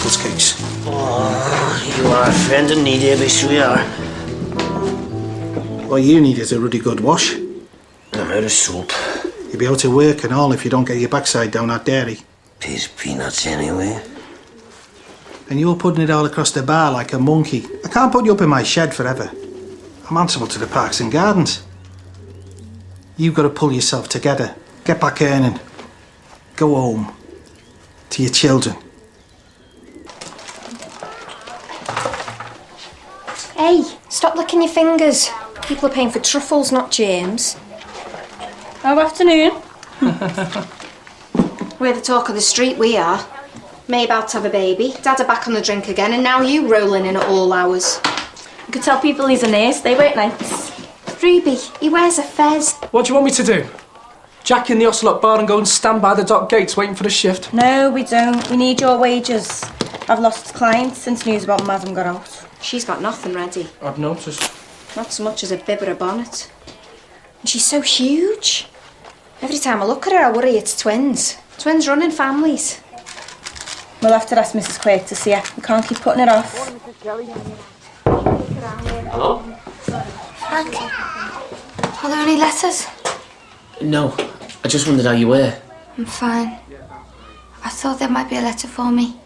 Brussels cakes. Oh, you are a friend in need, Abish, we are. What you need is a ruddy good wash. I'm out of soap. You'll be out of work and all if you don't get your backside down that dairy. Pays peanuts anyway. And you're putting it all across the bar like a monkey. I can't put you up in my shed forever. I'm answerable to the Parks and Gardens. You've got to pull yourself together. Get back earning. Go home. To your children. Hey, stop licking your fingers. People are paying for truffles, not James. Oh, afternoon. We're the talk of the street, we are. May about to have a baby, Dad are back on the drink again, and now you rolling in at all hours. You could tell people he's a nurse, they work nights. Ruby, he wears a fez. What do you want me to do? Jack in the Ocelot bar and go and stand by the dock gates waiting for the shift? No, we don't. We need your wages. I've lost clients since news about Madam got out. She's got nothing ready. I've noticed. Not so much as a bib or a bonnet. And she's so huge. Every time I look at her, I worry it's twins. Twins running families. We'll have to ask Mrs. Quake to see her. We can't keep putting it off. Hello? Frank, are there any letters? No, I just wondered how you were. I'm fine. I thought there might be a letter for me.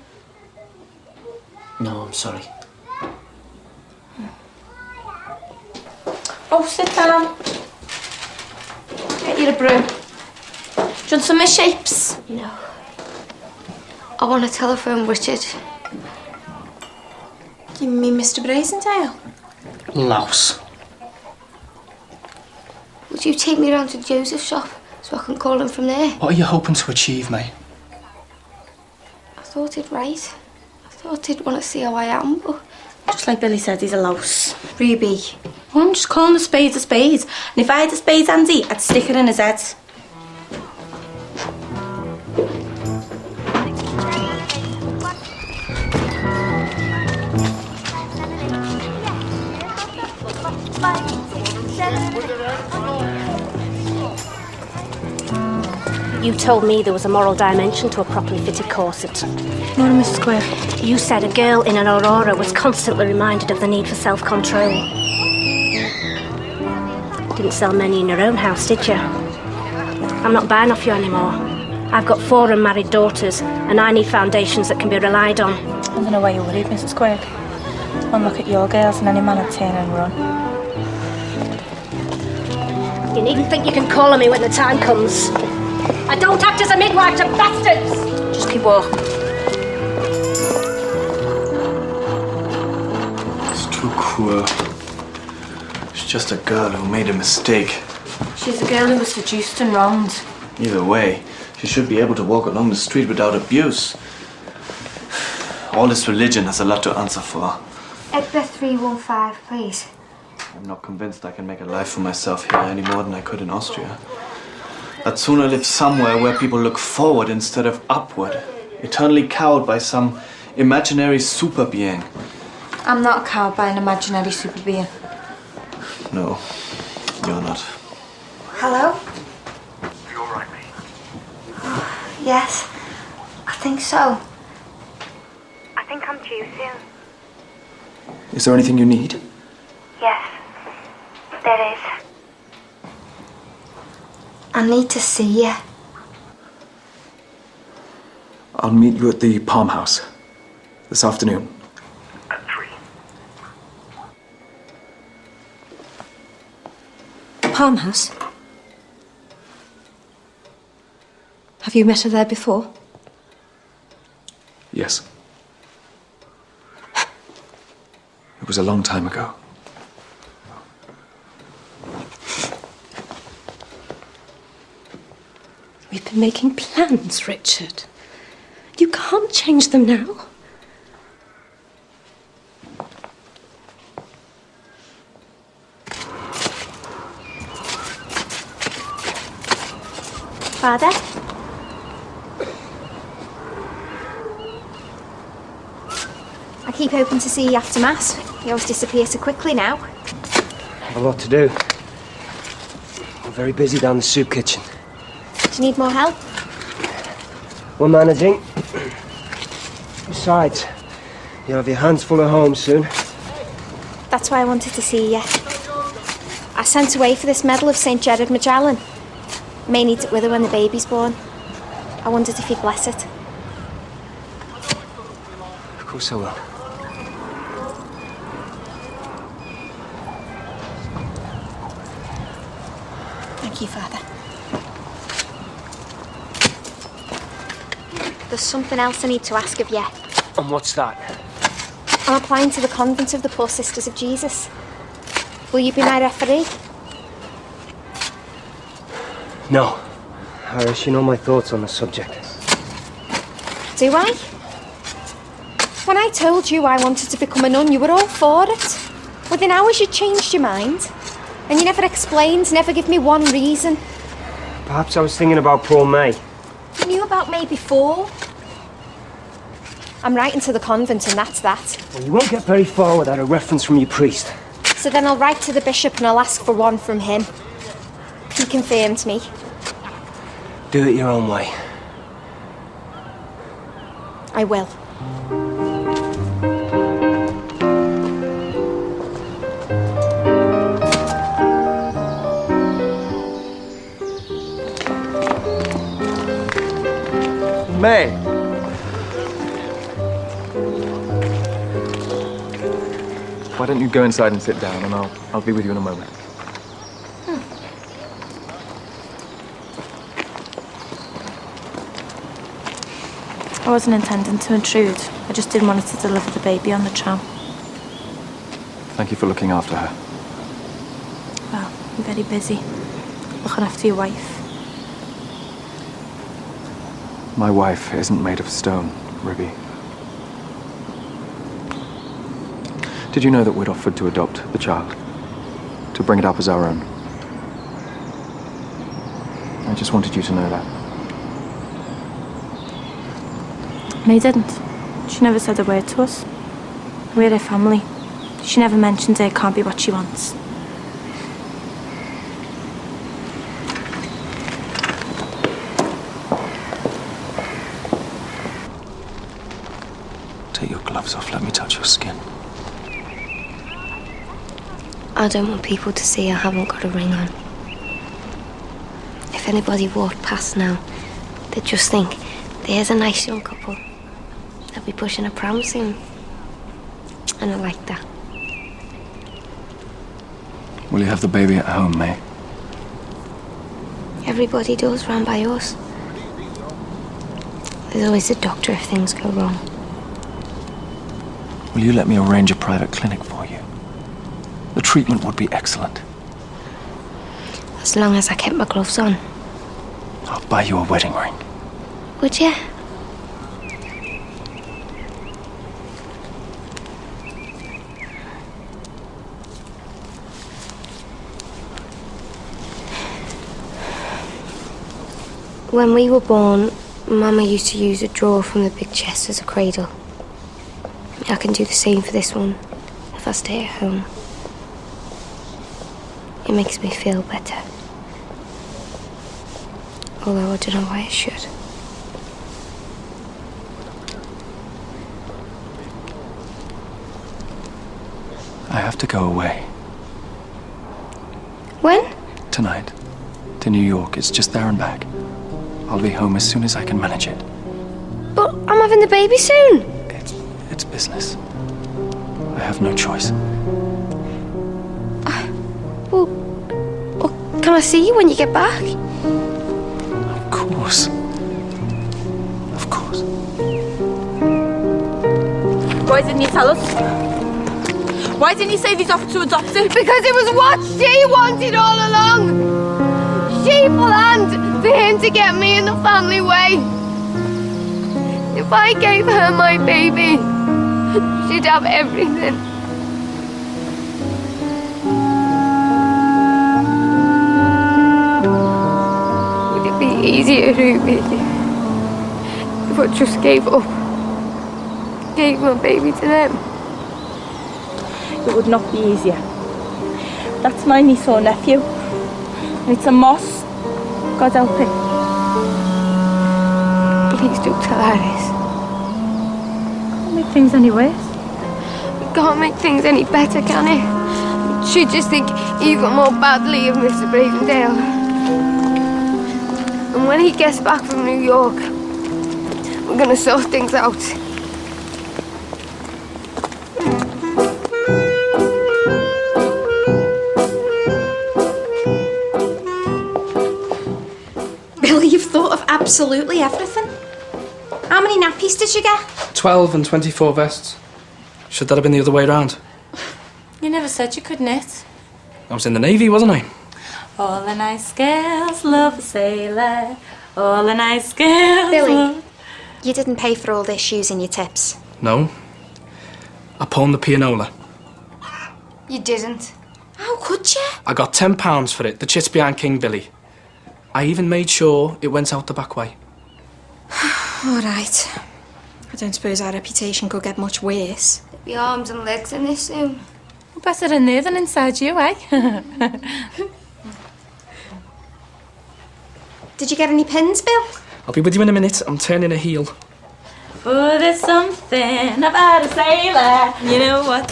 No, I'm sorry. Oh, sit down. Get you a brew. Do you want some misshapes? No. I want to telephone Richard. You mean Mr. Brazendale? Louse. Would you take me round to Joseph's shop so I can call him from there? What are you hoping to achieve, mate? I thought he'd write. I thought he'd want to see how I am, but... Just like Billy said, he's a louse. Ruby. I'm just calling a spade a spade. And if I had a spade handy, I'd stick it in his head. You told me there was a moral dimension to a properly fitted corset. Morning, Mrs. Quayle. You said a girl in an Aurora was constantly reminded of the need for self-control. Didn't sell many in your own house, did you? I'm not buying off you anymore. I've got 4 unmarried daughters, and I need foundations that can be relied on. I don't know why you're worried, Mrs. Quayle. One look at your girls and any man would turn and run. You needn't think you can call on me when the time comes. I don't act as a midwife to bastards! Just keep walking. It's too cruel. She's just a girl who made a mistake. She's a girl who was seduced and wronged. Either way, she should be able to walk along the street without abuse. All this religion has a lot to answer for. Edgar 315, please. I'm not convinced I can make a life for myself here any more than I could in Austria. I'd sooner live somewhere where people look forward instead of upward, eternally cowed by some imaginary super being. I'm not cowed by an imaginary super being. No, you're not. Hello? Are you all right, mate? Yes, I think so. I think I'm due soon. Is there anything you need? Yes, there is. I need to see you. I'll meet you at the Palm House this afternoon. At 3. Palm House? Have you met her there before? Yes. It was a long time ago. We've been making plans, Richard. You can't change them now. Father? I keep hoping to see you after Mass. You always disappear so quickly now. I have a lot to do. I'm very busy down the soup kitchen. Do you need more help? We're managing. Besides, you'll have your hands full at home soon. That's why I wanted to see you. I sent away for this medal of St. Gerard Magellan. May need it with her when the baby's born. I wondered if you'd bless it. Of course I will. Thank you, Father. There's something else I need to ask of you. And what's that? I'm applying to the convent of the Poor Sisters of Jesus. Will you be my referee? No. Iris, you know my thoughts on the subject. Do I? When I told you I wanted to become a nun, you were all for it. Within hours you changed your mind. And you never explained, never give me one reason. Perhaps I was thinking about poor May. You knew about May before. I'm writing to the convent and that's that. Well, you won't get very far without a reference from your priest. So then I'll write to the bishop and I'll ask for one from him. He confirmed me. Do it your own way. I will. May! Why don't you go inside and sit down, and I'll be with you in a moment. I wasn't intending to intrude. I just didn't want her to deliver the baby on the tram. Thank you for looking after her. Well, you're very busy. Looking after your wife. My wife isn't made of stone, Ruby. Did you know that we'd offered to adopt the child? To bring it up as our own? I just wanted you to know that. May didn't. She never said a word to us. We're her family. She never mentioned it can't be what she wants. Take your gloves off, let me touch your skin. I don't want people to see I haven't got a ring on. If anybody walked past now, they'd just think, there's a nice young couple. They'll be pushing a pram soon. And I like that. Will you have the baby at home, May? Everybody does round by us. There's always a doctor if things go wrong. Will you let me arrange a private clinic for you? The treatment would be excellent. As long as I kept my gloves on. I'll buy you a wedding ring. Would you? When we were born, Mama used to use a drawer from the big chest as a cradle. I can do the same for this one if I stay at home. It makes me feel better. Although I don't know why I should. I have to go away. When? Tonight. To New York. It's just there and back. I'll be home as soon as I can manage it. But I'm having the baby soon. It's business. I have no choice. Well, can I see you when you get back? Of course. Of course. Why didn't you tell us? Why didn't you say he's offered to adopt it? Because it was what she wanted all along. She planned for him to get me in the family way. If I gave her my baby, she'd have everything. Would it be easier, Ruby, if I just gave up? Gave my baby to them? It would not be easier. That's my niece or nephew. And it's a moss. God help him. Please don't tell Alice. things any worse. It can't make things any better, can it? She'd just think even more badly of Mr. Bravendale. And when he gets back from New York, we're gonna sort things out. Billy, you've thought of absolutely everything. How many nappies did you get? 12 and 24 vests. Should that have been the other way around? You never said you could knit. I was in the Navy, wasn't I? All the nice girls love a sailor. All the nice girls. Billy, you didn't pay for all this using your tips. No. I pawned the pianola. You didn't. How could you? I got £10 for it, the chits behind King Billy. I even made sure it went out the back way. All right. I don't suppose our reputation could get much worse. There'll be arms and legs in this soon. Better in there than inside you, eh? Did you get any pins, Bill? I'll be with you in a minute. I'm turning a heel. For there's something about a sailor. You know what?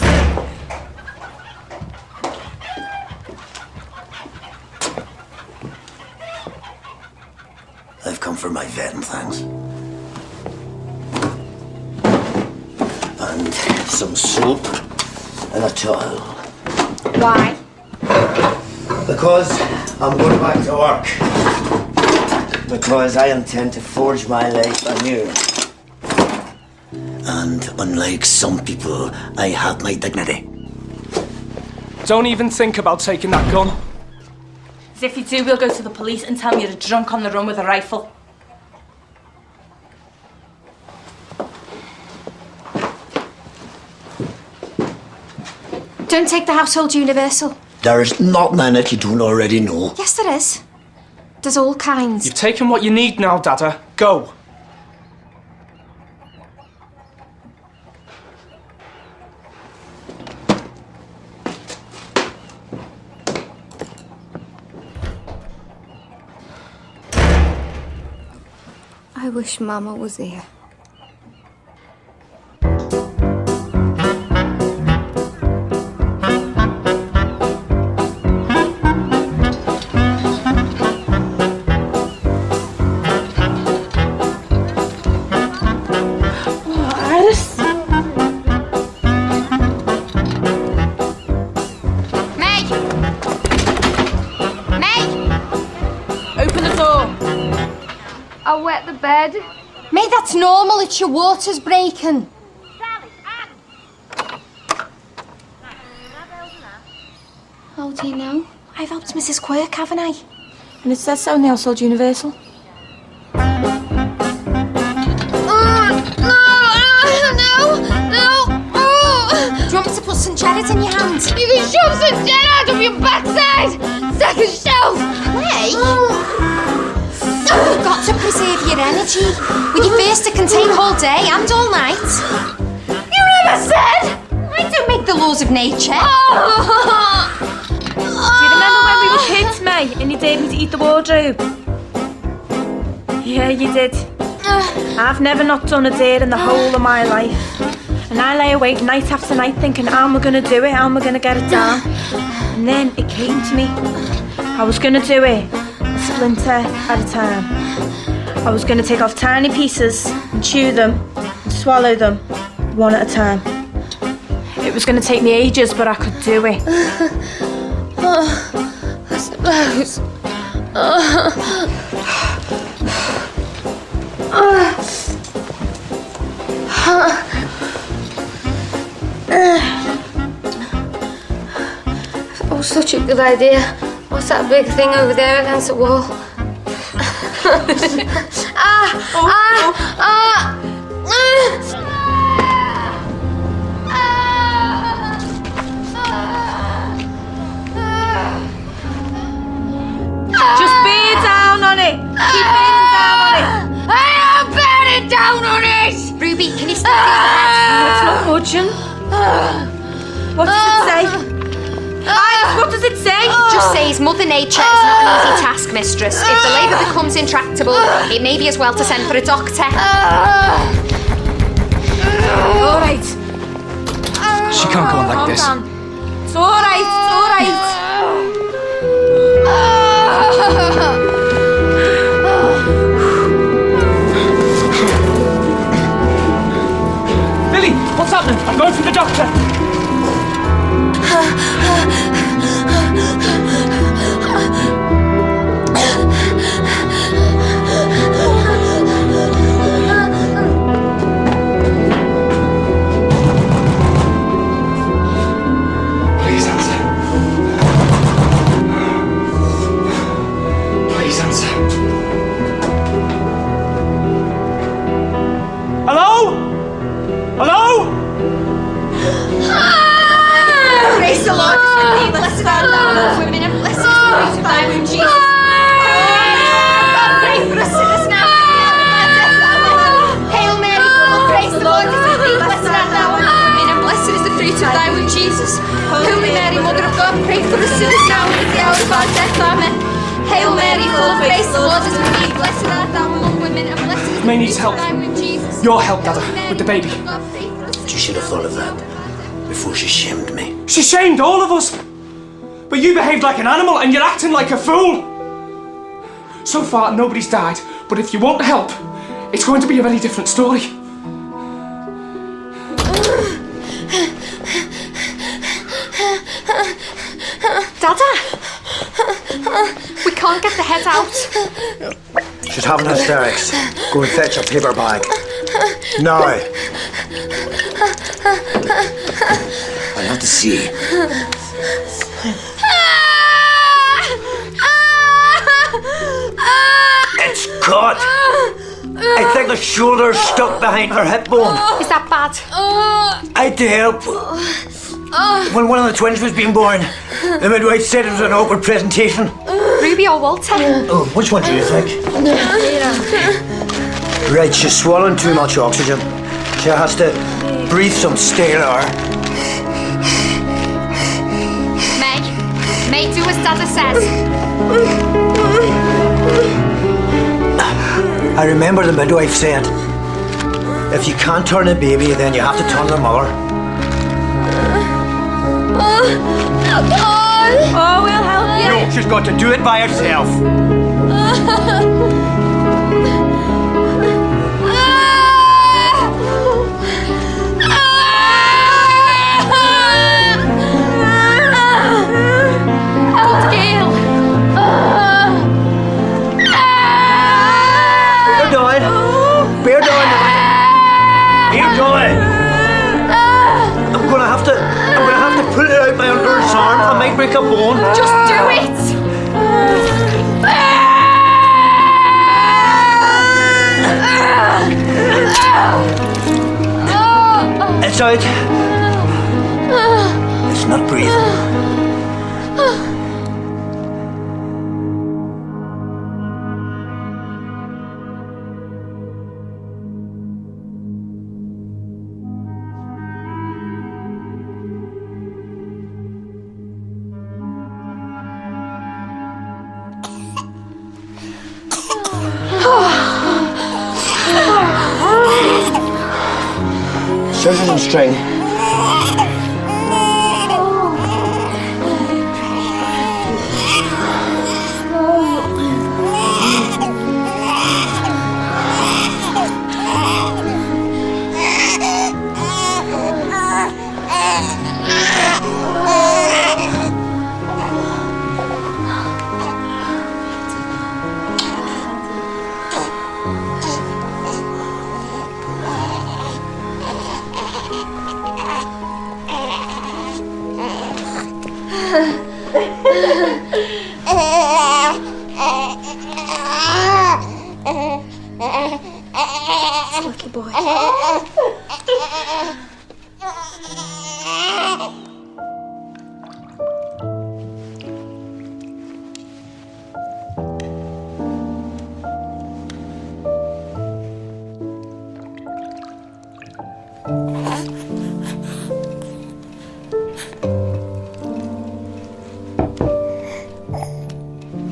I've come for my vetting, thanks. And some soap and a towel. Why? Because I'm going back to work. Because I intend to forge my life anew. And unlike some people, I have my dignity. Don't even think about taking that gun. As if you do, we'll go to the police and tell them you're a drunk on the run with a rifle. Don't take the household universal. There's nothing in it you don't already know. Yes, there is. There's all kinds. You've taken what you need now, Dada. Go. I wish Mama was here. I'll wet the bed. Mate, that's normal. It's your water's breaking. How do you know? I've helped Mrs. Quirk, haven't I? And it says so in the household universal. Do you want me to put some cherries in your hand? You can shove some jet out of your backside! Second shelf! Hey! You've got to preserve your energy. With your face that can take all day and all night. You never said! I don't make the laws of nature. Do you remember when we were kids, May, and you dared me to eat the wardrobe? Yeah, you did. I've never not done a dare in the whole of my life. And I lay awake night after night thinking, how am I going to do it? How am I going to get it down? And then it came to me. I was going to do it a splinter at a time. I was going to take off tiny pieces and chew them and swallow them one at a time. It was going to take me ages, but I could do it. I suppose. Oh, such a good idea. What's that big thing over there against the wall? Just bear down on it. Keep bearing down on it. I am bearing down on it! Ruby, can you still feel the head? It's not budging. What does it say? What does it say? Just says Mother Nature is not an easy task, mistress. If the labour becomes intractable, it may be as well to send for a doctor. All right. She can't go on like this. Calm down. It's all right. It's all right. Lily, what's happening? I'm going for the doctor. Please answer. Please answer. Hello? Hello? Praise the Lord, blessed art thou among women, and blessed is the fruit of thy womb, Jesus. God, pray for us sinners now, and at the hour of our death. Amen. Hail Mary, full of grace, the Lord is with thee. Blessed art thou among women, and blessed is the fruit of thy womb, Jesus. Holy Mary, Mother of God, pray for us sinners now, and at the hour of our death. Amen. Hail Mary, full of grace, the Lord is with thee. Blessed art thou among women, and blessed is the May fruit needs of help. thy womb, Jesus. Your help, Dada, with the baby. She should have thought of that before she shamed me. She shamed all of us. But you behaved like an animal and you're acting like a fool. So far, nobody's died. But if you won't help, it's going to be a very different story. Dada! We can't get the head out. She's having hysterics. Go and fetch a paper bag. Now. I have to see. It's caught. I think the shoulder's stuck behind her hip bone. Is that bad? I had to help. When one of the twins was being born, the midwife said it was an awkward presentation. Ruby or Walter? Oh, which one do you think? Right, she's swallowing too much oxygen. She has to breathe some stale air. May do as Dada says. I remember the midwife said, if you can't turn a baby, then you have to turn the mother. Oh, we'll help you. No, she's got to do it by herself. Bear down. Bear down. I'm gonna have to pull it out by under his arm. I might break a bone. Just do it! It's out. It's not breathing. Scissors and string. Lucky boy.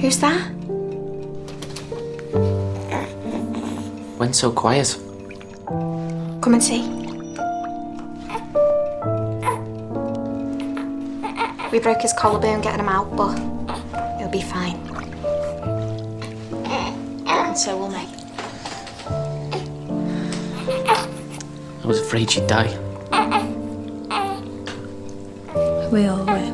Who's that? Went so quiet. Come and see. We broke his collarbone getting him out, but he'll be fine. And so will me. I was afraid she'd die. We all were.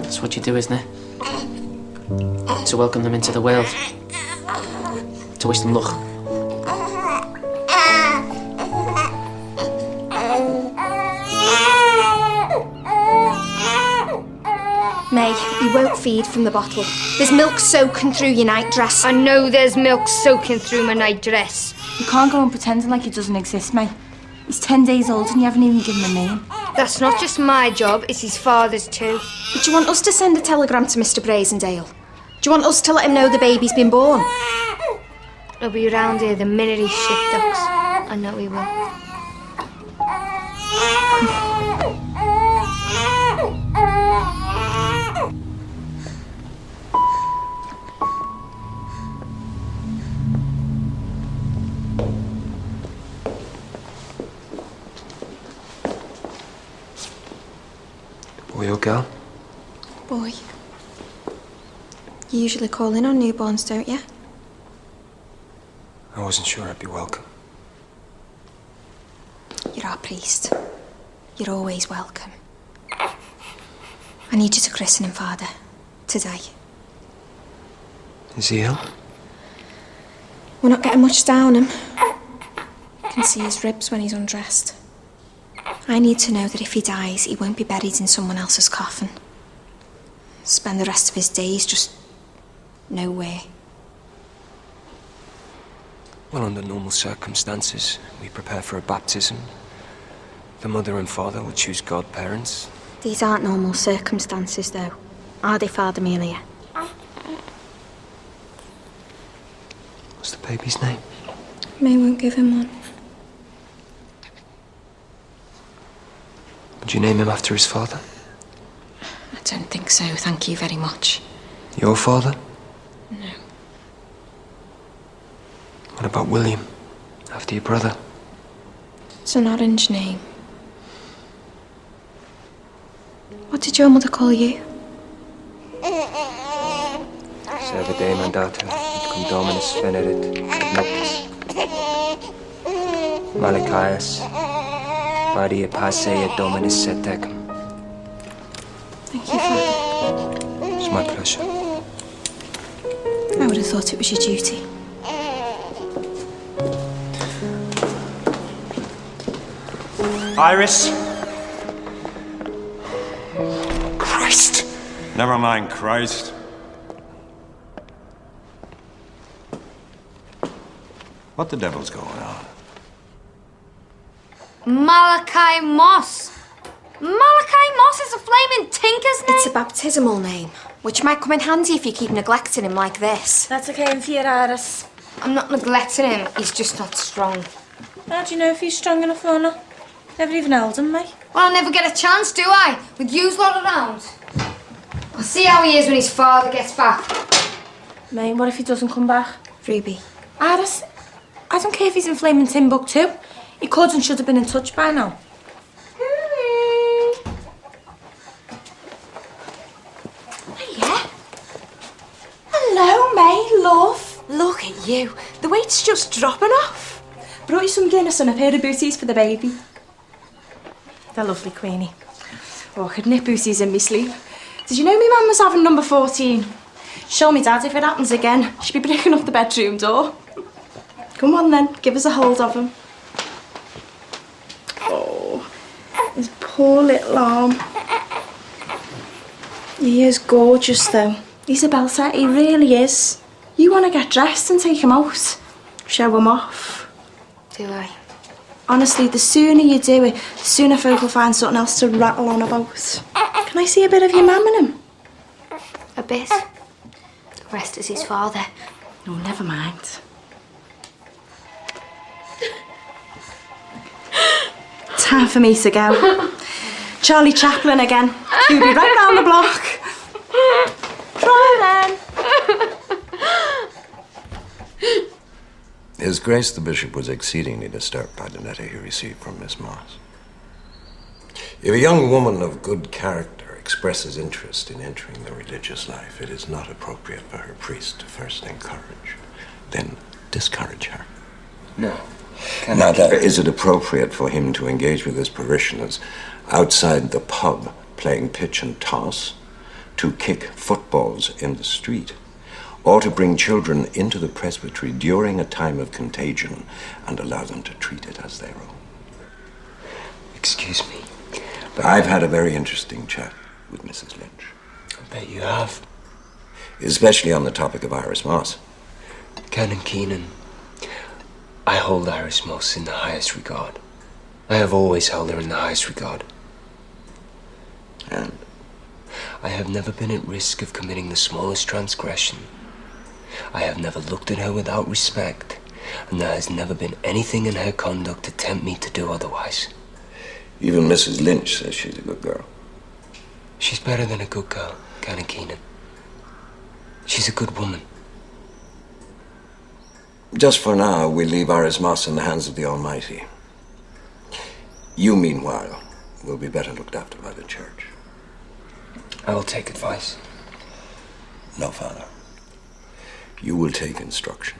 That's what you do, isn't it? To welcome them into the world. To wish them luck. May, you won't feed from the bottle. There's milk soaking through your nightdress. I know there's milk soaking through my nightdress. You can't go on pretending like he doesn't exist, mate. He's 10 days old and you haven't even given him a name. That's not just my job, it's his father's too. Do you want us to send a telegram to Mr. Brazendale? Do you want us to let him know the baby's been born? He'll be around here the minute he's shit ducks. I know he will. Boy or girl? Boy. You usually call in on newborns, don't you? I wasn't sure I'd be welcome. You're our priest. You're always welcome. I need you to christen him, Father. Today. Is he ill? We're not getting much down him. You can see his ribs when he's undressed. I need to know that if he dies, he won't be buried in someone else's coffin. Spend the rest of his days just nowhere. Well, under normal circumstances, we prepare for a baptism. The mother and father will choose godparents. These aren't normal circumstances, though. Are they, Father Amelia? What's the baby's name? May won't give him one. Would you name him after his father? I don't think so, thank you very much. Your father? No. What about William? After your brother? It's an orange name. What did your mother call you? Serve Dei mandatum, cum Dominus venerit, et noctis. Malachias, Maria passea Dominus et tecum. Thank you, Father. It's my pleasure. I would have thought it was your duty. Iris? Christ! Never mind Christ. What the devil's going on? Malachi Moss. Malachi Moss is a flaming tinker's name. It's a baptismal name, which might come in handy if you keep neglecting him like this. That's okay for your Iris. I'm not neglecting him, he's just not strong. How do you know if he's strong enough or not? Never even held him, mate. Well, I never get a chance, do I? With yous lot around. I'll see how he is when his father gets back. Mate, what if he doesn't come back? Ruby. Iris, I don't care if he's in flaming Timbuktu. He could and should have been in touch by now. Yeah. Hello, May, love. Look at you. The weight's just dropping off. Brought you some Guinness and a pair of booties for the baby. They're lovely, Queenie. Oh, I could nip booties in me sleep. Did you know me mum was having number 14? Show me Dad if it happens again. She'll be breaking up the bedroom door. Come on then, give us a hold of him. Oh, his poor little arm. He is gorgeous though. He's a belter, he really is. You want to get dressed and take him out. Show him off. Do I? Honestly, the sooner you do it, the sooner folk will find something else to rattle on about. Can I see a bit of your mum in him? A bit. The rest is his father. Oh, never mind. Time for me to go. Charlie Chaplin again. He'll be right round the block. Try. His Grace the Bishop was exceedingly disturbed by the letter he received from Miss Moss. If a young woman of good character expresses interest in entering the religious life, it is not appropriate for her priest to first encourage, then discourage her. No. Neither is it appropriate for him to engage with his parishioners outside the pub playing pitch and toss, to kick footballs in the street, or to bring children into the presbytery during a time of contagion and allow them to treat it as their own. Excuse me, but I've had a very interesting chat with Mrs. Lynch. I bet you have. Especially on the topic of Iris Moss. Canon Keenan, I hold Iris Moss in the highest regard. I have always held her in the highest regard. And? I have never been at risk of committing the smallest transgression. I have never looked at her without respect, and there has never been anything in her conduct to tempt me to do otherwise. Even Mrs. Lynch says she's a good girl. She's better than a good girl, Canon Keenan. She's a good woman. Just for now, we leave Iris Moss in the hands of the Almighty. You, meanwhile, will be better looked after by the church. I will take advice. No, Father. You will take instruction.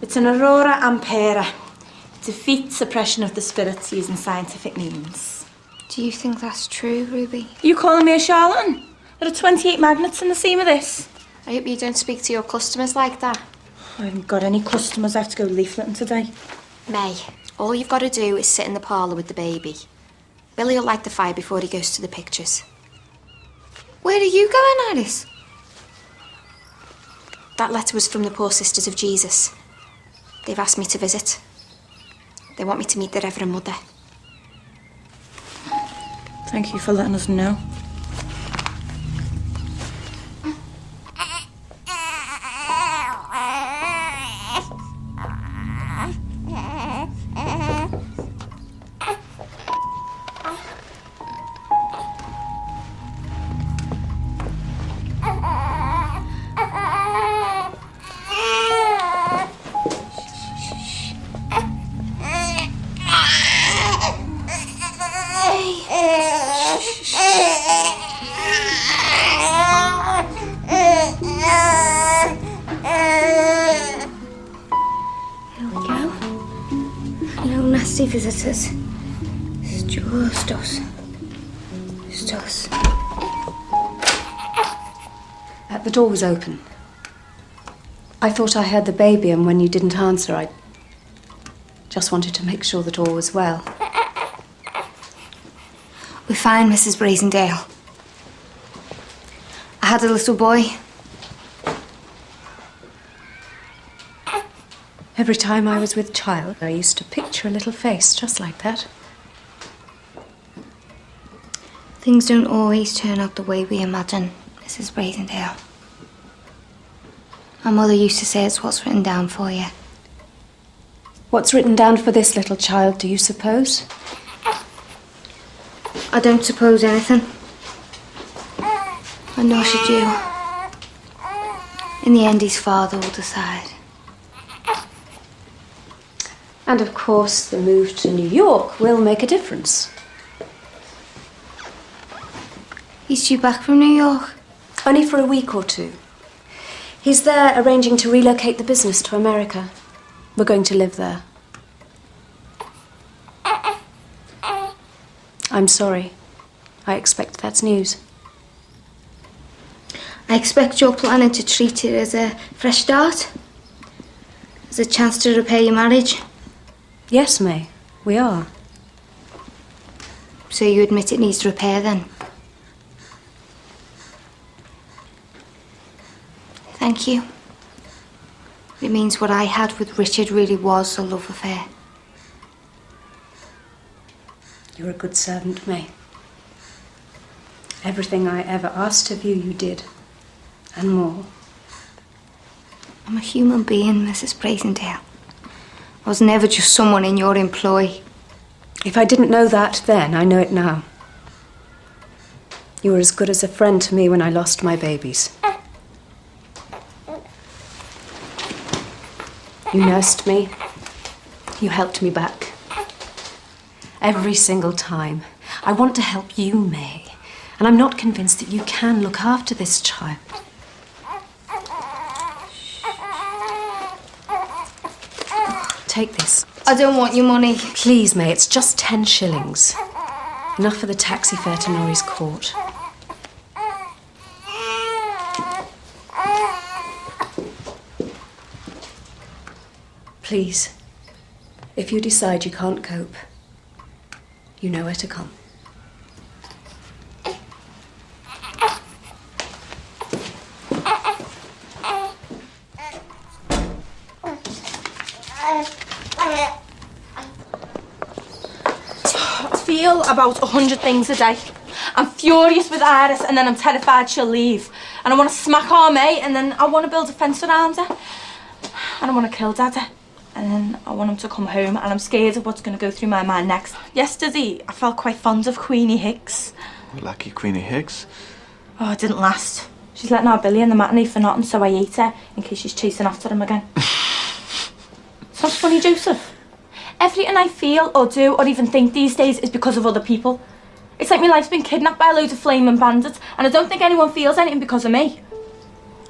It's an aurora ampera. Defeats suppression of the spirits using scientific means. Do you think that's true, Ruby? You calling me a charlatan? There are 28 magnets in the seam of this. I hope you don't speak to your customers like that. I haven't got any customers. I have to go leafleting today. May, all you've got to do is sit in the parlour with the baby. Billy will light the fire before he goes to the pictures. Where are you going, Alice? That letter was from the Poor Sisters of Jesus. They've asked me to visit. They want me to meet the Reverend Mother. Thank you for letting us know. Visitors. It's just us. Just us. The door was open. I thought I heard the baby, and when you didn't answer, I just wanted to make sure that all was well. We're fine, Mrs. Brazendale. I had a little boy. Every time I was with child, I used to picture a little face just like that. Things don't always turn out the way we imagine, Mrs. Brazendale. My mother used to say it's what's written down for you. What's written down for this little child, do you suppose? I don't suppose anything. And nor should you. In the end, his father will decide. And of course, the move to New York will make a difference. He's due back from New York? Only for a week or two. He's there arranging to relocate the business to America. We're going to live there. I'm sorry. I expect that's news. I expect you're planning to treat it as a fresh start? As a chance to repair your marriage? Yes, May, we are. So you admit it needs repair then? Thank you. It means what I had with Richard really was a love affair. You're a good servant, May. Everything I ever asked of you, you did. And more. I'm a human being, Mrs. Brazendale. I was never just someone in your employ. If I didn't know that then, I know it now. You were as good as a friend to me when I lost my babies. You nursed me. You helped me back. Every single time. I want to help you, May. And I'm not convinced that you can look after this child. Take this. I don't want your money. Please, May, it's just 10 shillings. Enough for the taxi fare to Norrie's Court. Please, if you decide you can't cope, you know where to come. I feel about 100 things a day. I'm furious with Iris and then I'm terrified she'll leave. And I want to smack our mate and then I want to build a fence around her. And I want to kill Daddy. And then I want him to come home and I'm scared of what's going to go through my mind next. Yesterday, I felt quite fond of Queenie Hicks. Lucky Queenie Hicks. Oh, it didn't last. She's letting our Billy in the matinee for nothing, so I ate her in case she's chasing after him again. Sounds funny, Joseph. Everything I feel or do or even think these days is because of other people. It's like my life's been kidnapped by a load of flaming bandits and I don't think anyone feels anything because of me.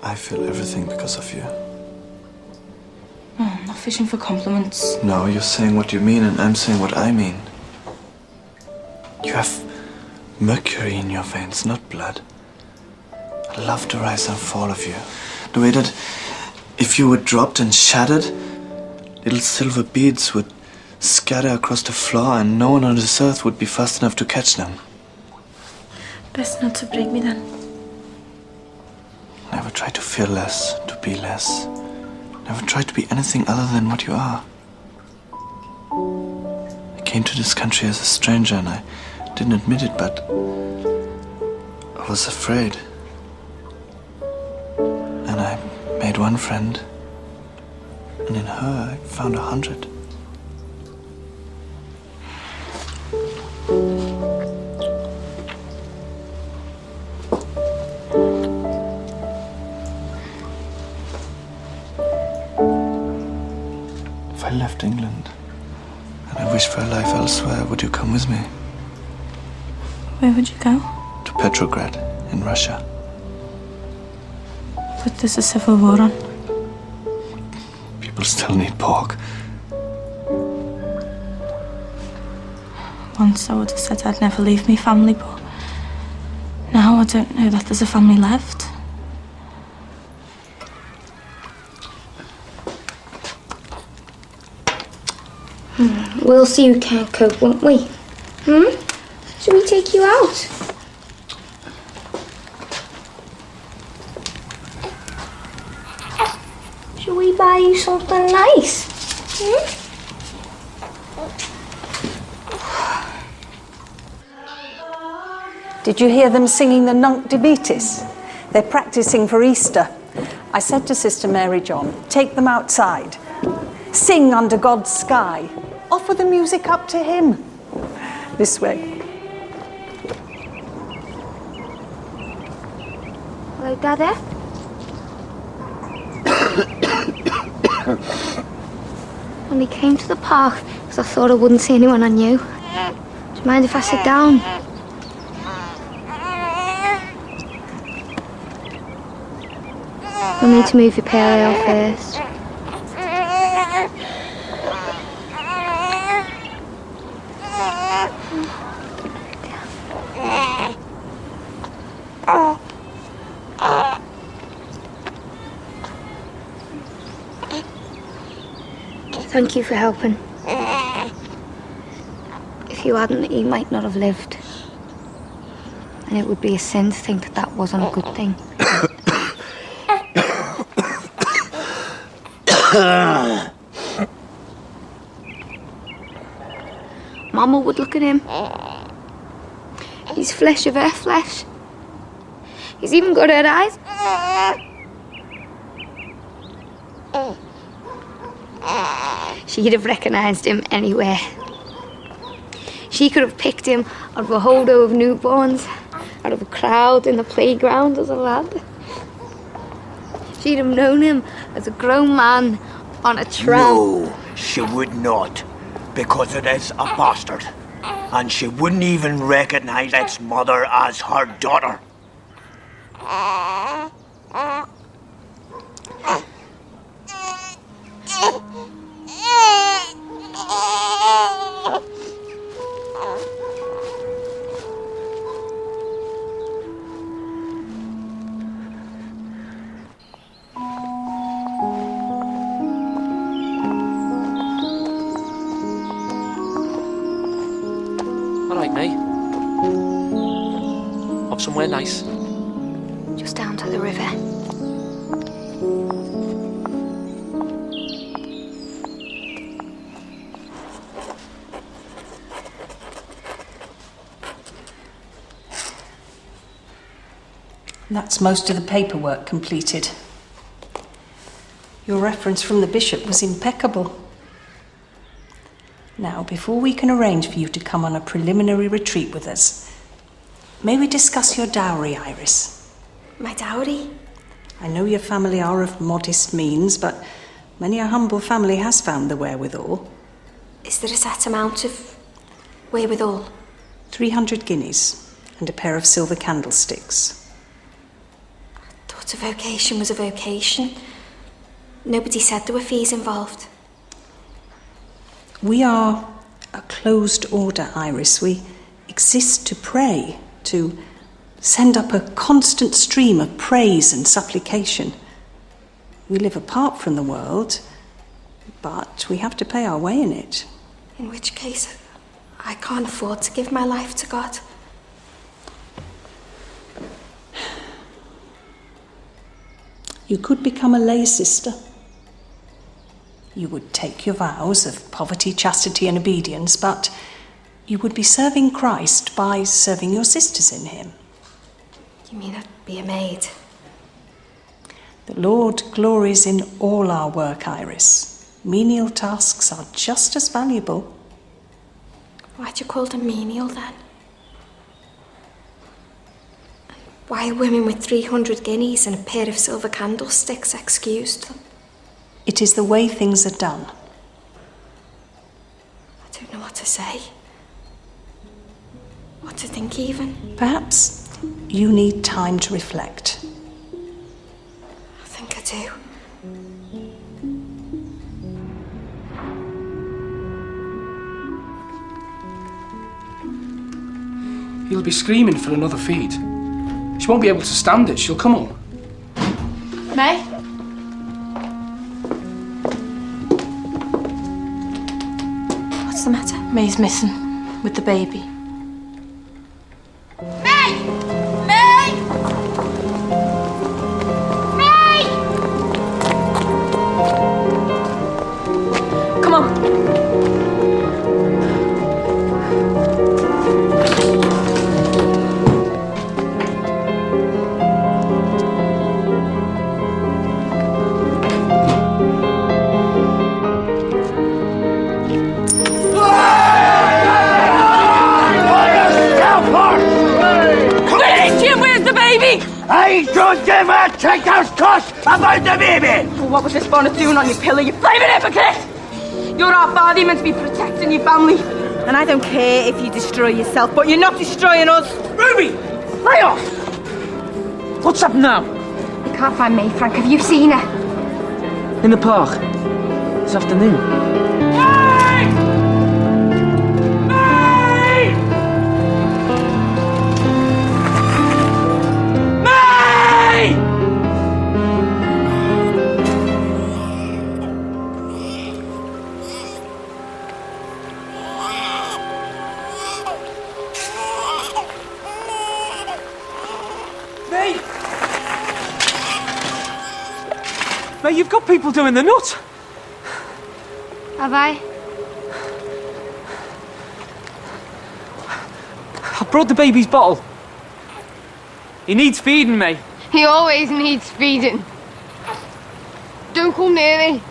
I feel everything because of you. Oh, I'm not fishing for compliments. No, you're saying what you mean and I'm saying what I mean. You have mercury in your veins, not blood. I love the rise and fall of you. The way that if you were dropped and shattered, little silver beads would scatter across the floor and no one on this earth would be fast enough to catch them. Best not to break me then. Never try to feel less, to be less. Never try to be anything other than what you are. I came to this country as a stranger and I didn't admit it, but I was afraid. And I made one friend, and in her I found 100. If I left England and I wished for a life elsewhere, would you come with me? Where would you go? To Petrograd in Russia. But there's a civil war on. People still need pork. Once I would have said I'd never leave me family, but now I don't know that there's a family left. We'll see who can't cope, won't we? Should we take you out? Should we buy you something nice? Did you hear them singing the Nunc Dimittis? They're practicing for Easter. I said to Sister Mary John, take them outside. Sing under God's sky. Offer the music up to him. This way. Hello, Daddy. Only came to the park because I thought I wouldn't see anyone I knew. Do you mind if I sit down? You'll need to move your paleo first. Thank you for helping. If you hadn't, he might not have lived. And it would be a sin to think that that wasn't a good thing. Mama would look at him. He's flesh of her flesh. He's even got red eyes. She'd have recognised him anywhere. She could have picked him out of a hodo of newborns, out of a crowd in the playground as a lad. She'd have known him as a grown man on a tram. No, she would not, because it is a bastard. And she wouldn't even recognize its mother as her daughter. All right, May. Off somewhere nice. Just down to the river. That's most of the paperwork completed. Your reference from the bishop was impeccable. Now, before we can arrange for you to come on a preliminary retreat with us, may we discuss your dowry, Iris? My dowry? I know your family are of modest means, but many a humble family has found the wherewithal. Is there a set amount of wherewithal? 300 guineas and a pair of silver candlesticks. Thought a vocation was a vocation. Nobody said there were fees involved. We are a closed order, Iris. We exist to pray, to send up a constant stream of praise and supplication. We live apart from the world, but we have to pay our way in it. In which case, I can't afford to give my life to God. You could become a lay sister. You would take your vows of poverty, chastity and obedience, but you would be serving Christ by serving your sisters in him. You mean I'd be a maid? The Lord glories in all our work, Iris. Menial tasks are just as valuable. Why'd you call them menial then? Why are women with 300 guineas and a pair of silver candlesticks excused them? It is the way things are done. I don't know what to say. What to think even. Perhaps you need time to reflect. I think I do. He'll be screaming for another feed. She won't be able to stand it. She'll come home. May? What's the matter? May's missing with the baby. May! May! May! Come on. I don't give a tinker's toss about the baby! Well, what was this bonnet doing on your pillow, you flaming hypocrite? You're our father, you're meant to be protecting your family. And I don't care if you destroy yourself, but you're not destroying us. Ruby! Lay off! What's up now? We can't find May, Frank. Have you seen her? In the park. This afternoon. May, you've got people doing the nut. Have I? I brought the baby's bottle. He needs feeding, May. He always needs feeding. Don't come near me.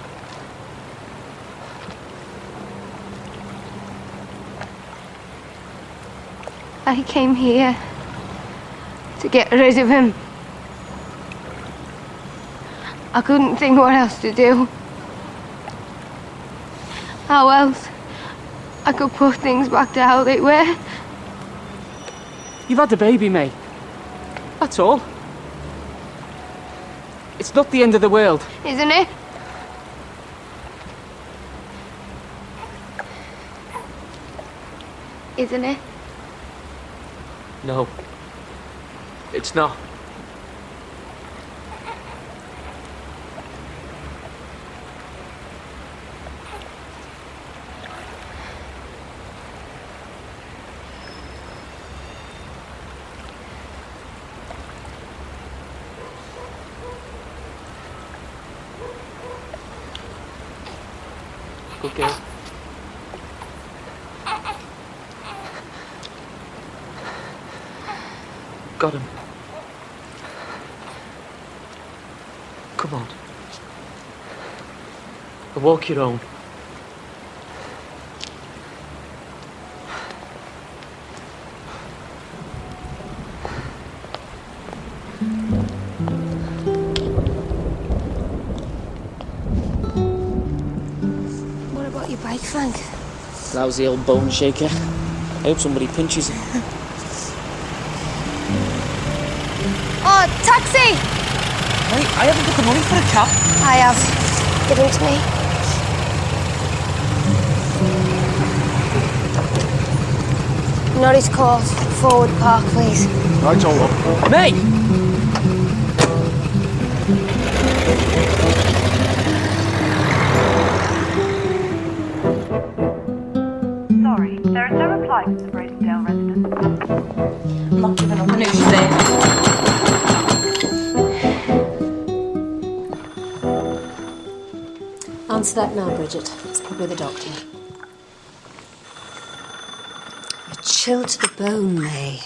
I came here to get rid of him. I couldn't think what else to do. How else I could put things back to how they were? You've had a baby, May. That's all. It's not the end of the world. Isn't it? Isn't it? No. It's not. Good girl. Got him. Come on. Walk your own. What about your bike, Frank? Lousy old bone shaker. I hope somebody pinches it. Oh, taxi! Wait, I haven't got the money for a cab. I have. Give him to me. Norris Court, Forward Park, please. Right, hold up. May! Sorry, there is no reply from the Brasondale resident. I'm not giving up. I knew she was there. Answer that now, Bridget. It's probably the doctor. You're chilled to the bone, May.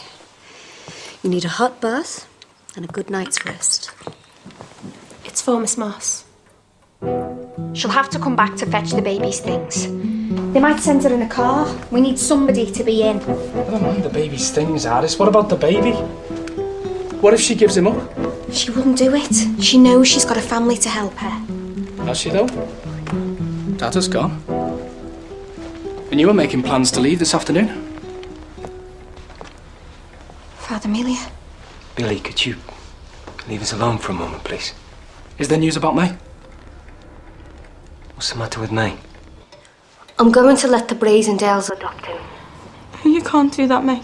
You need a hot bath and a good night's rest. It's for Miss Moss. She'll have to come back to fetch the baby's things. They might send her in a car. We need somebody to be in. I don't mind the baby's things, Alice. What about the baby? What if she gives him up? She wouldn't do it. She knows she's got a family to help her. Has she, though? Dad has gone. And you were making plans to leave this afternoon? Father Amelia. Billy, could you leave us alone for a moment, please? Is there news about May? What's the matter with May? I'm going to let the Brasondales adopt him. You can't do that, May.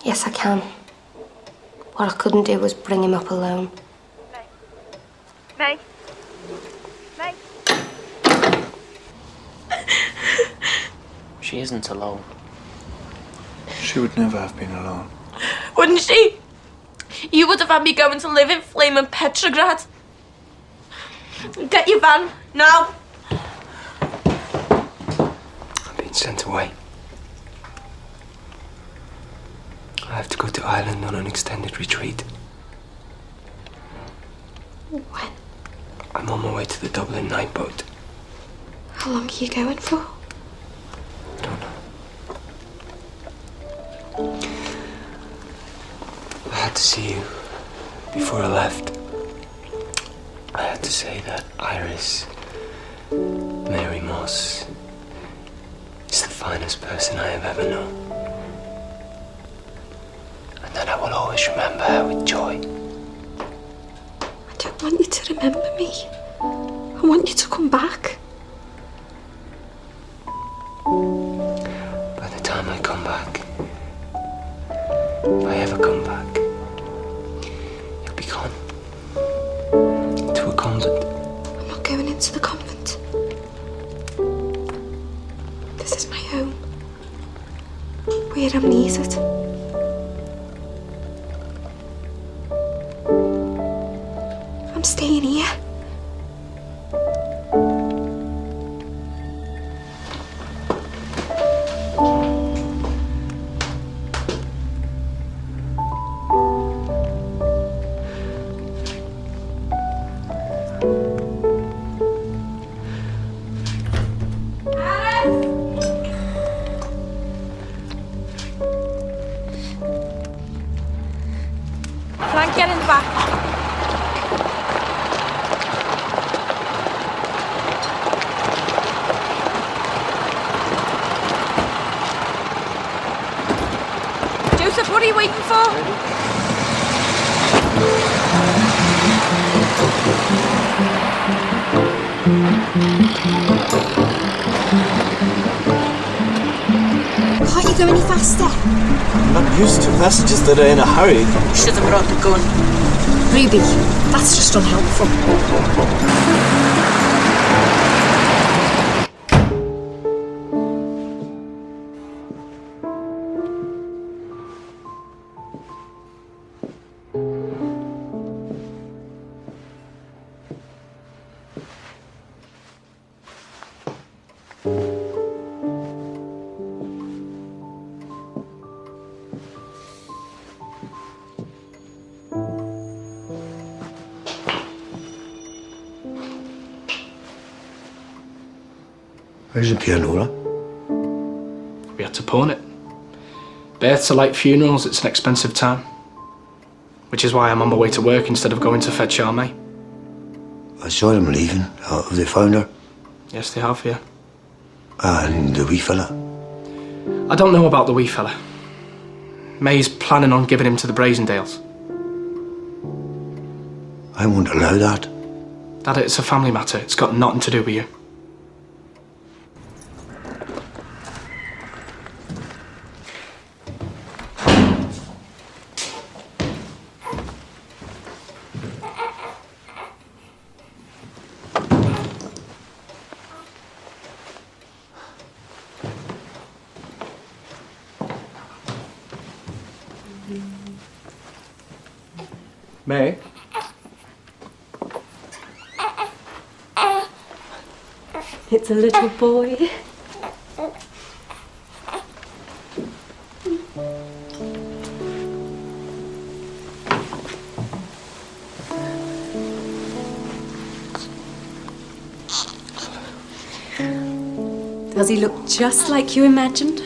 Yes, I can. What I couldn't do was bring him up alone. May? May? She isn't alone. She would never have been alone. Wouldn't she? You would have had me going to live in flaming Petrograd. Get your van, now. I've been sent away. I have to go to Ireland on an extended retreat. When? I'm on my way to the Dublin night boat. How long are you going for? I had to see you before I left. I had to say that Iris, Mary Moss, is the finest person I have ever known. And that I will always remember her with joy. I don't want you to remember me. I want you to come back. By the time I come back, if I ever come back, you'll be gone. To a convent. I'm not going into the convent. This is my home. Where I'm needed. I'm staying here. Frank, get in the back. Richard, what are you waiting for? Can't you go any faster? I'm not used to passengers that are in a hurry. You should have brought the gun. Ruby, that's just unhelpful. Where's the pianola? We had to pawn it. Births are like funerals, it's an expensive time. Which is why I'm on my way to work instead of going to fetch Charmaine. I saw them leaving. Have they found her? Yes, they have, yeah. And the wee fella? I don't know about the wee fella. May's planning on giving him to the Brazendales. I won't allow that. Dad, it's a family matter. It's got nothing to do with you. May? It's a little boy. Does he look just like you imagined?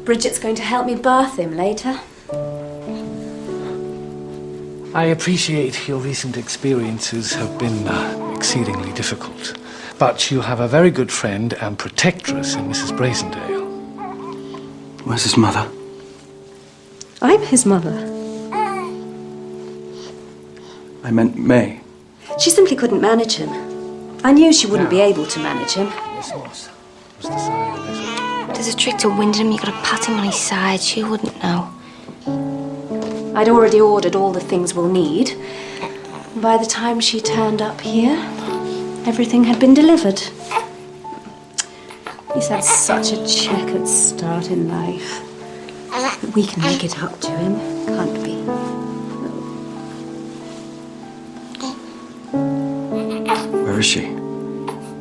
Bridget's going to help me birth him later. I appreciate your recent experiences have been exceedingly difficult. But you have a very good friend and protectress in Mrs. Brazendale. Where's his mother? I'm his mother. I meant May. She simply couldn't manage him. I knew she wouldn't be able to manage him. There's a trick to winding him. You gotta pat him on his side. She wouldn't know. I'd already ordered all the things we'll need. By the time she turned up here, everything had been delivered. He's had such a checkered start in life. But we can make it up to him, can't we? Where is she?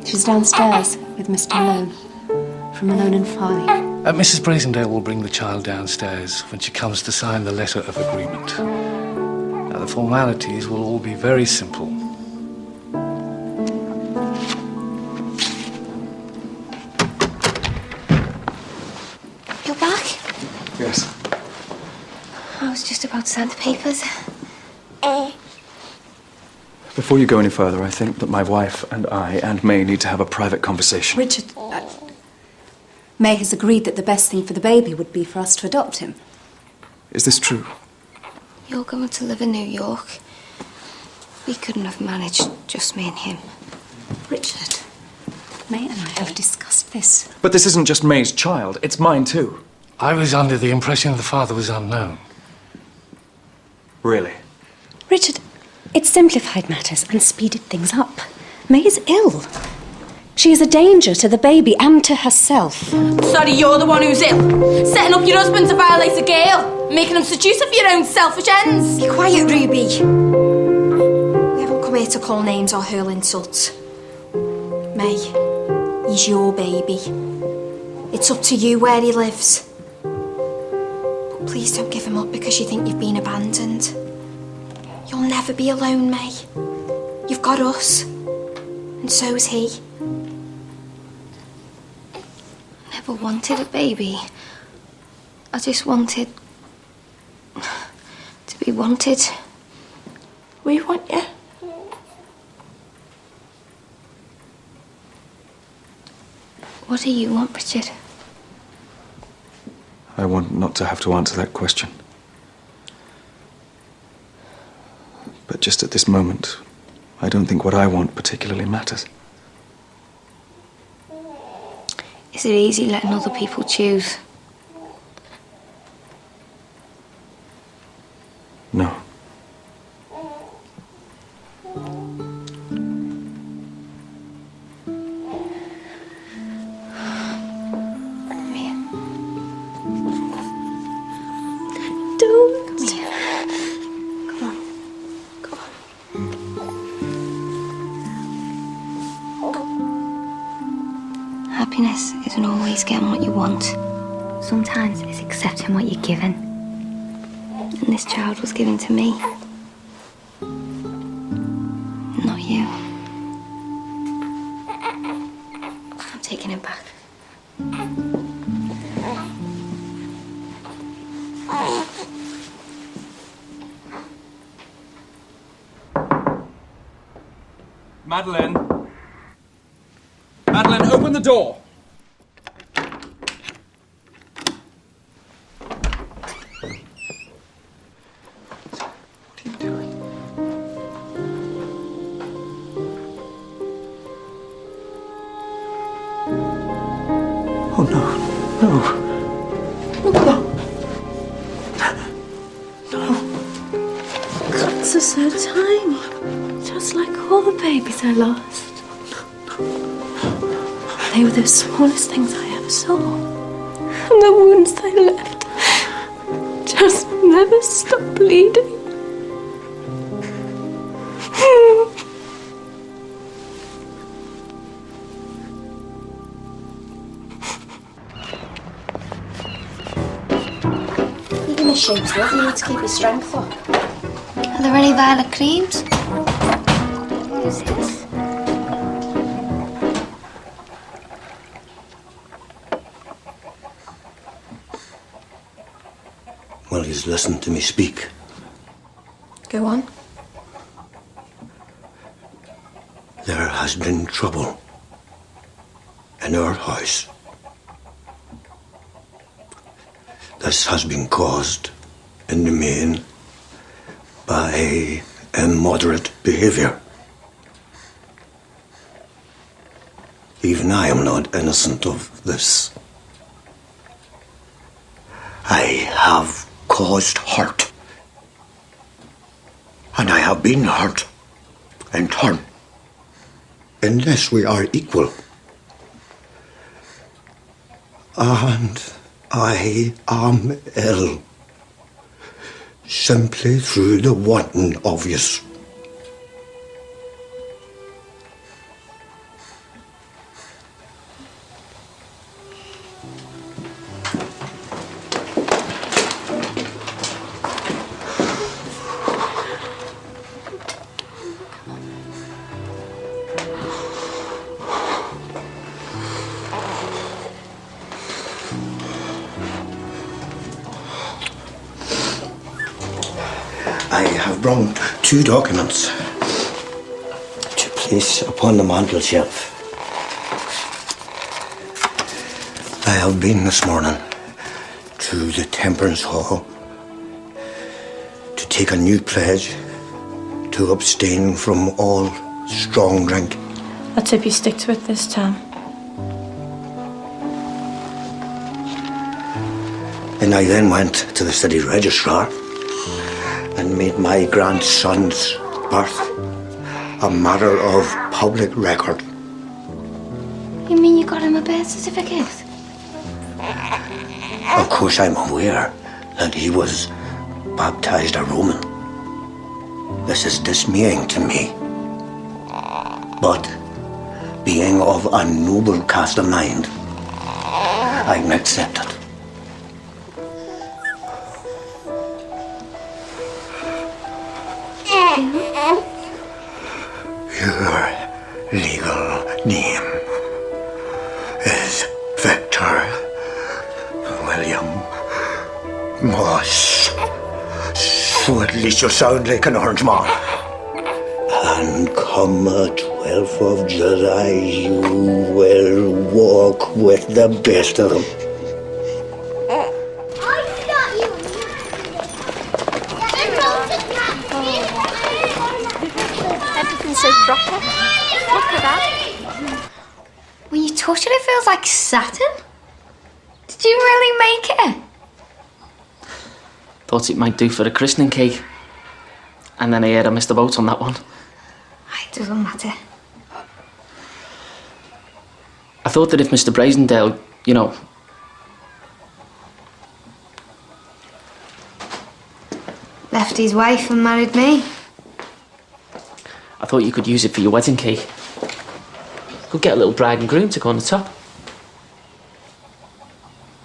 She's downstairs with Mr. Malone from Malone and Farley. Mrs. Brazendale will bring the child downstairs when she comes to sign the letter of agreement. Now, the formalities will all be very simple. You're back? Yes. I was just about to sign the papers. Before you go any further, I think that my wife and I and May need to have a private conversation. Richard, May has agreed that the best thing for the baby would be for us to adopt him. Is this true? You're going to live in New York. We couldn't have managed just me and him. Richard, May and I have discussed this. But this isn't just May's child, it's mine too. I was under the impression the father was unknown. Really? Richard, it simplified matters and speeded things up. May is ill. She is a danger to the baby and to herself. Sorry, you're the one who's ill. Setting up your husband to violate a girl. Making him seducer for your own selfish ends. Be quiet, Ruby. We haven't come here to call names or hurl insults. May, he's your baby. It's up to you where he lives. But please don't give him up because you think you've been abandoned. You'll never be alone, May. You've got us. And so's he. I never wanted a baby. I just wanted to be wanted. We want you. What do you want, Richard? I want not to have to answer that question. But just at this moment, I don't think what I want particularly matters. Is it easy letting other people choose? No. Don't. Come on. Come on. Happiness isn't always getting what you want. Sometimes it's accepting what you're given. And this child was given to me. Not you. I'm taking it back. Madeline? Madeline, open the door! Oh, no. Cuts are so tiny, just like all the babies I lost. They were the smallest things I ever saw. And the wounds they left just never stopped bleeding. Even the shoes, love, you need to keep your strength up. Are there any violet creams? Who's this? Well, he's listened to me speak. Go on. There has been trouble in our house. This has been caused in the main by immoderate behaviour. Even I am not innocent of this. I have caused hurt. And I have been hurt in turn. Unless we are equal. And I am ill. Simply through the wanting of yous. I have brought 2 documents to place upon the mantel shelf. I have been this morning to the Temperance Hall to take a new pledge to abstain from all strong drink. Let's hope you stick to it this time. And I then went to the city registrar and made my grandson's birth a matter of public record. You mean you got him a birth certificate? Of course, I'm aware that he was baptized a Roman. This is dismaying to me. But being of a noble cast of mind, I can accept it. Your legal name is Victor William Moss. So at least you sound like an orange man. And come 12th of July, you will walk with the best of them. proper. Look at that. When you touch it, it feels like satin. Did you really make it? Thought it might do for a christening cake. And then I heard I missed the boat on that one. It doesn't matter. I thought that if Mr. Brazendale, you know, Left his wife and married me. I thought you could use it for your wedding cake. Could get a little bride and groom to go on the top.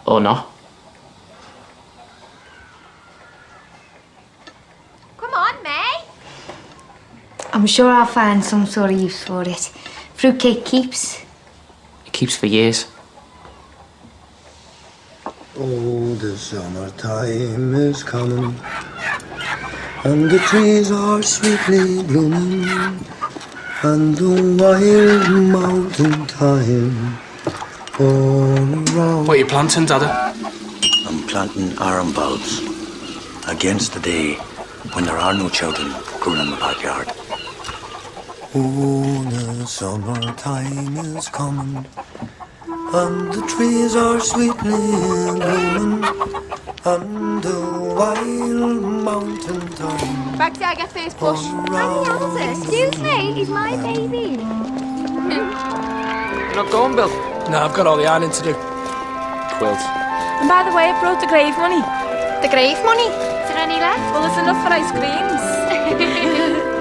Or not. Come on, May. I'm sure I'll find some sort of use for it. Fruitcake keeps. It keeps for years. Oh, the summertime is coming, and the trees are sweetly blooming, and the wild mountain thyme all around. What are you planting, Dada? I'm planting arum bulbs against the day when there are no children growing in the backyard. Oh, the summertime is coming, and the trees are sweetly blooming, and the wild mountain thyme. Back till I get first push. Excuse me, he's my baby. You're not going, Bill? No, I've got all the ironing to do. Quilt. And by the way, I brought the grave money. The grave money? Is there any left? Well, there's enough for ice creams.